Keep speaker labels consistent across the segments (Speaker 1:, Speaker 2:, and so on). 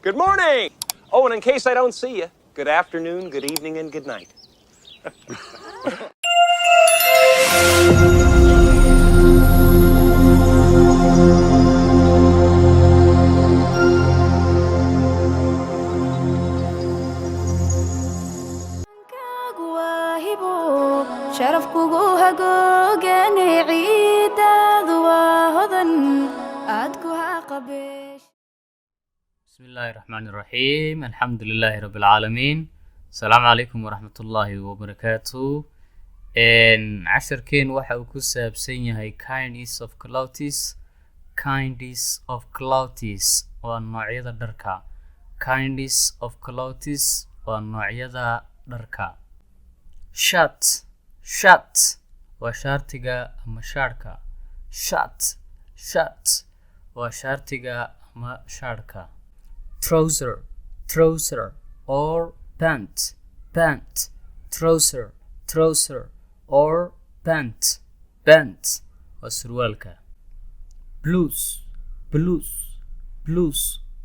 Speaker 1: Good morning. Oh, and in case I don't see you, good afternoon, good evening, and good night.
Speaker 2: شرف كوجوها جوجاني عيدا ذوا هذن أدكوها قبش.
Speaker 3: بسم الله الرحمن الرحيم. الحمد لله رب العالمين. السلام عليكم ورحمة الله وبركاته. عشركين waxa uu ku saabsan yahay kindness of clothes. Kindness of clothes waa noocyada dharka. Kindness of clothes waa noocyada dharka. Shirt waa shaartiga ama shaarka. Shirt waa shaartiga ama shaarka. Trouser or pant. Trouser or pant waa surwaalka. Blues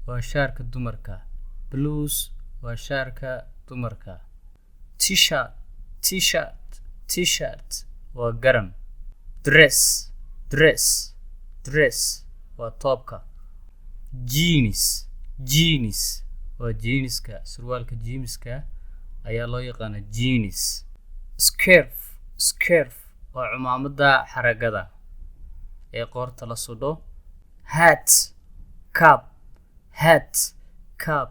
Speaker 3: waa shaarka dumarka. Waa shaarka dumarka. T-shirt waa garan. Dress waa toobka. Jeans waa jeaniska, surwaalka jeaniska ayaa loo yaqaana jeans. Scarf waa cumaamada xaragada ee qoorta la sudho. Cap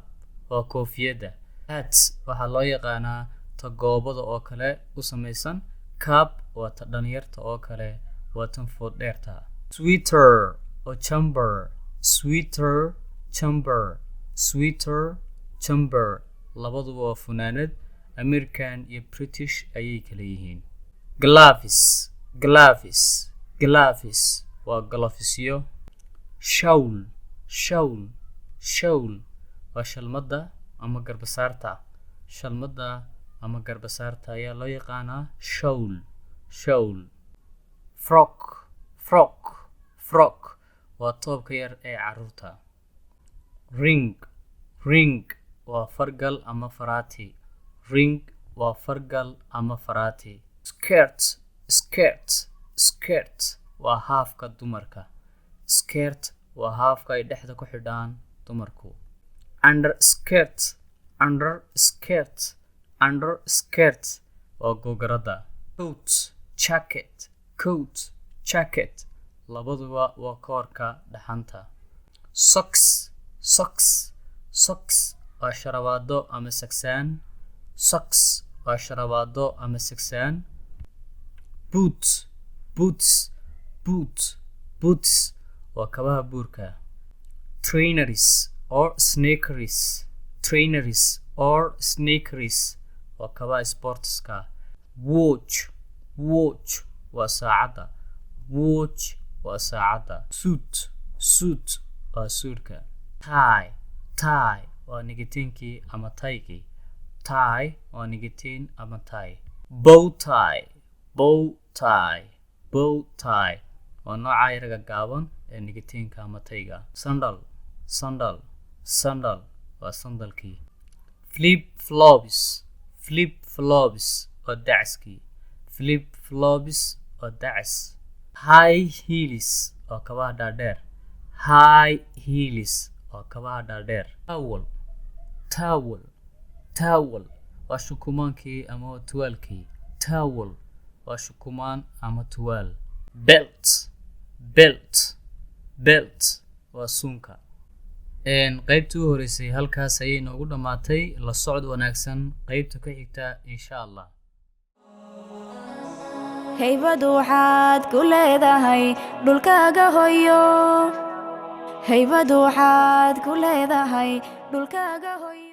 Speaker 3: waa koofiyada. Hat waxaa loo yaqaanaa ta goobada oo kale u samaysan. Cap waa ta dhalinyarta oo kale, waa tan food dheerta. Sweater oo chamber labaduba waa funaanad. American iyo British ayay kala yihiin. Gloves waa galofisyo. Shawl waa shalmada ama garbasaarta. Ayaa loo yaqaanaa shawl. Frock waa toobka yar ee caruurta. Ring waa fargal ama faraati. Skirt waa haafka dumarka. Waa haafka ay dhexda ku xidhaan dumarku. Underskirt waa gogarada. Jacket labaduba waa koorka dhaxanta. Socks waa sharabaado ama sagsaan. Boots waa kabaha buurka. Trainers or sneakers waa kabaha sportska. Watch waa saacada. Suit waa suudhka. Tie waa nigitiinkii ama taygii. Bow tie waa nooca yaraga gaaban ee nigitiinka ama tayga. Sandal waa sandalkii. Flip-flops waa dacaskii. waa dacas. High heels waa kabaha dhaadheer. Towel waa shukumaankii ama tuwaalkii. Waa shukumaan ama tuwaal. Belt waa suunka. qaybtii u horeysay halkaas ayay noogu dhamaatay. La socod wanaagsan qaybta ka xigta insha Allah.
Speaker 2: haybad waxaad ku leedahay dhulkaaga hooyo.